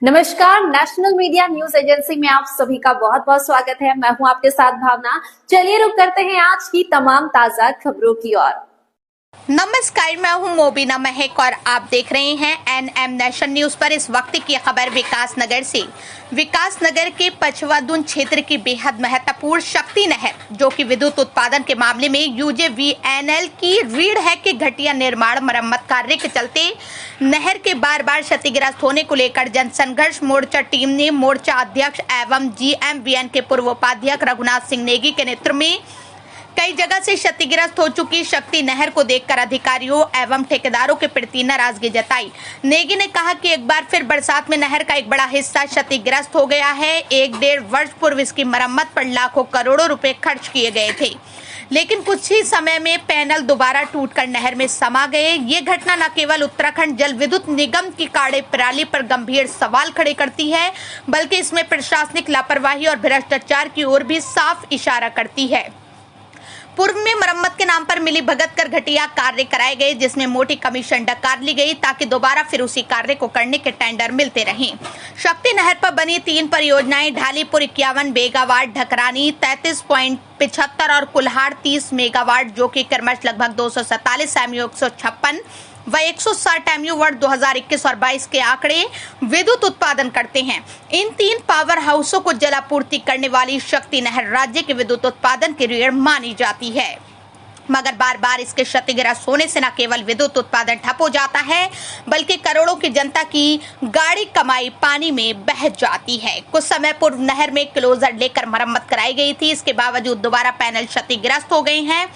नमस्कार, national media news agency में आप सभी का बहुत बहुत स्वागत है। मैं हूं आपके साथ भावना। चलिए रुक करते हैं आज की तमाम ताजा खबरों की ओर। नमस्कार, मैं हूं मोबिना महक और आप देख रहे हैं एनएम नेशन न्यूज पर। इस वक्त की खबर विकास नगर से। विकास नगर के पचवादून क्षेत्र की बेहद महत्वपूर्ण शक्ति नहर, जो कि विद्युत उत्पादन के मामले में यूजेवीएनएल की रीढ़ है के घटिया निर्माण मरम्मत कार्य के चलते नहर के बार बार क्षतिग्रस्त होने को लेकर जनसंघर्ष मोर्चा टीम ने मोर्चा अध्यक्ष एवं जीएमवीएन के पूर्व उपाध्यक्ष रघुनाथ सिंह नेगी के नेतृत्व में कई जगह से क्षतिग्रस्त हो चुकी शक्ति नहर को देखकर अधिकारियों एवं ठेकेदारों के प्रति नाराजगी जताई। नेगी ने कहा कि एक बार फिर बरसात में नहर का एक बड़ा हिस्सा क्षतिग्रस्त हो गया है। 1-1.5 वर्ष पूर्व इसकी मरम्मत पर लाखों करोड़ों रुपए खर्च किए गए थे, लेकिन कुछ ही समय में पैनल दोबारा टूटकर नहर में समा गए। ये घटना न केवल उत्तराखंड जल विद्युत निगम की कार्यप्रणाली पर गंभीर सवाल खड़े करती है, बल्कि इसमें प्रशासनिक लापरवाही और भ्रष्टाचार की ओर भी साफ इशारा करती है। पूर्व में मरम्मत के नाम पर मिली भगत कर घटिया कार्य कराए गए, जिसमें मोटी कमीशन डकार ली गई ताकि दोबारा फिर उसी कार्य को करने के टेंडर मिलते रहें। शक्ति नहर पर बनी 3 परियोजनाएं ढालीपुर 51 मेगावाट, ढकरानी 33.75 और कुल्हाड़ 30 मेगावाट, जो कि क्रमश लगभग 247 MU 156 व 160 MU वर्ष 2021 और 22 के आंकड़े विद्युत उत्पादन करते हैं। इन 3 पावर हाउसों को जलापूर्ति करने वाली शक्ति नहर राज्य के विद्युत उत्पादन की रीढ़ मानी जाती है, मगर बार बार इसके क्षतिग्रस्त होने से न केवल विद्युत उत्पादन ठप हो जाता है, बल्कि करोड़ों की जनता की गाड़ी कमाई पानी में बह जाती है। कुछ समय पूर्व नहर में क्लोजर लेकर मरम्मत कराई गई थी, इसके बावजूद दोबारा पैनल क्षतिग्रस्त हो गए हैं।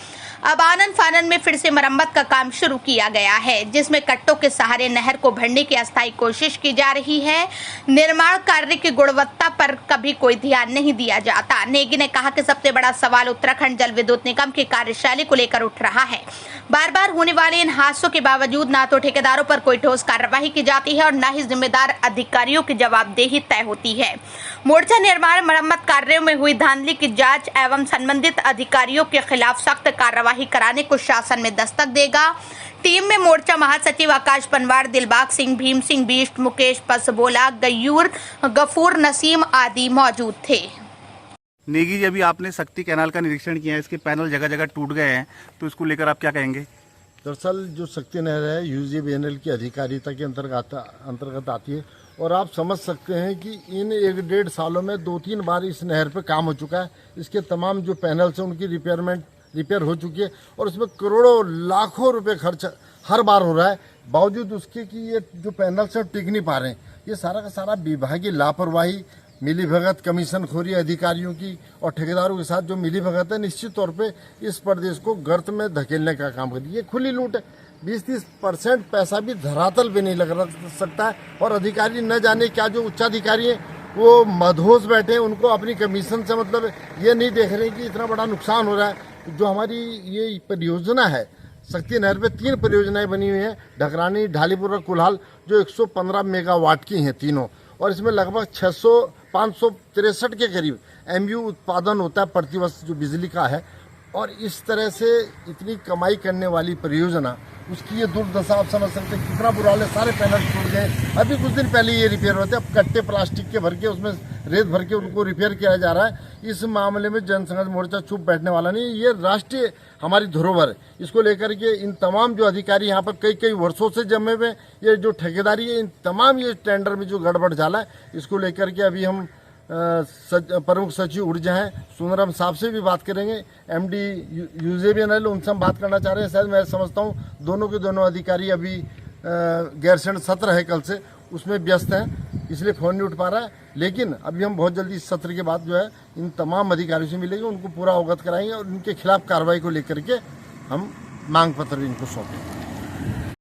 अब आनन फानन में फिर से मरम्मत का काम शुरू किया गया है, जिसमें कट्टों के सहारे नहर को भरने की अस्थायी कोशिश की जा रही है। निर्माण कार्य की गुणवत्ता पर कभी कोई ध्यान नहीं दिया जाता। नेगी ने कहा कि सबसे बड़ा सवाल उत्तराखंड जल विद्युत निगम की कार्यशैली को लेकर उठ रहा है। बार बार होने वाले इन हादसों के बावजूद न तो ठेकेदारों पर कोई ठोस कार्यवाही की जाती है और न ही जिम्मेदार अधिकारियों की जवाबदेही तय होती है। मोर्चा निर्माण मरम्मत कार्यों में हुई धांधली की जांच एवं संबंधित अधिकारियों के खिलाफ सख्त कार्रवाई कराने को शासन में दस्तक देगा। टीम में मोर्चा महासचिव आकाश पनवार, दिलबाग सिंह, भीम सिंह बिष्ट, मुकेश पसबोला, गयूर, गफूर नसीम आदि मौजूद थे। नेगी जी, अभी आपने शक्ति कैनाल का निरीक्षण किया है, इसके पैनल जगह जगह टूट गए हैं, तो इसको लेकर आप क्या कहेंगे? दरअसल जो शक्ति नहर है यूजेवीएनएल की अधिकारिता के अंतर्गत आती है और आप समझ सकते हैं कि इन 1-1.5 सालों में 2-3 बार इस नहर पे काम हो चुका है। इसके तमाम जो पैनल्स हैं उनकी रिपेयर हो चुकी है और उसमें करोड़ों लाखों रुपए खर्च हर बार हो रहा है। बावजूद उसके कि ये जो पैनल्स हैं टिक नहीं पा रहे हैं। ये सारा का सारा विभागीय लापरवाही, मिलीभगत, कमीशनखोरी अधिकारियों की और ठेकेदारों के साथ जो मिलीभगत है, निश्चित तौर पे इस प्रदेश को गर्त में धकेलने का काम करती है। ये खुली लूट है। 20-30% पैसा भी धरातल पे नहीं लग सकता है और अधिकारी न जाने क्या जो उच्चाधिकारी हैं वो मदहोश बैठे हैं। उनको अपनी कमीशन से मतलब ये नहीं देख रहे कि इतना बड़ा नुकसान हो रहा है। जो हमारी ये परियोजना है शक्ति नहर पे 3 परियोजनाएं बनी हुई हैं, ढकरानी, ढालीपुर और कुल्हाड़, जो 115 मेगावाट की हैं तीनों, और इसमें लगभग 563 के करीब MU उत्पादन होता है प्रतिवर्ष जो बिजली का है। और इस तरह से इतनी कमाई करने वाली परियोजना, उसकी ये दुर्दशा आप समझ सकते हैं कितना बुरा हाल है। सारे पैनल टूट गए। अभी कुछ दिन पहले ये रिपेयर होते हैं, अब कट्टे प्लास्टिक के भर के उसमें रेत भर के उनको रिपेयर किया जा रहा है। इस मामले में जनसंघर्ष मोर्चा चुप बैठने वाला नहीं। ये राष्ट्रीय हमारी धरोहर है। इसको लेकर के इन तमाम जो अधिकारी यहाँ पर कई वर्षों से जमे हुए, ये जो ठेकेदारी है, इन तमाम ये टेंडर में जो गड़बड़ झाला है, इसको लेकर के अभी हम प्रमुख सचिव ऊर्जा हैं सुंदरम साहब से भी बात करेंगे। MD यूजेवीएनएल, उनसे हम बात करना चाह रहे हैं। शायद मैं समझता हूँ दोनों के दोनों अधिकारी अभी गैरसैंण सत्र है कल से, उसमें व्यस्त हैं, इसलिए फ़ोन नहीं उठ पा रहा है। लेकिन अभी हम बहुत जल्दी इस सत्र के बाद जो है इन तमाम अधिकारियों से मिलेंगे, उनको पूरा अवगत कराएंगे और इनके खिलाफ कार्रवाई को लेकर के हम मांग पत्र भी इनको सौंपेंगे।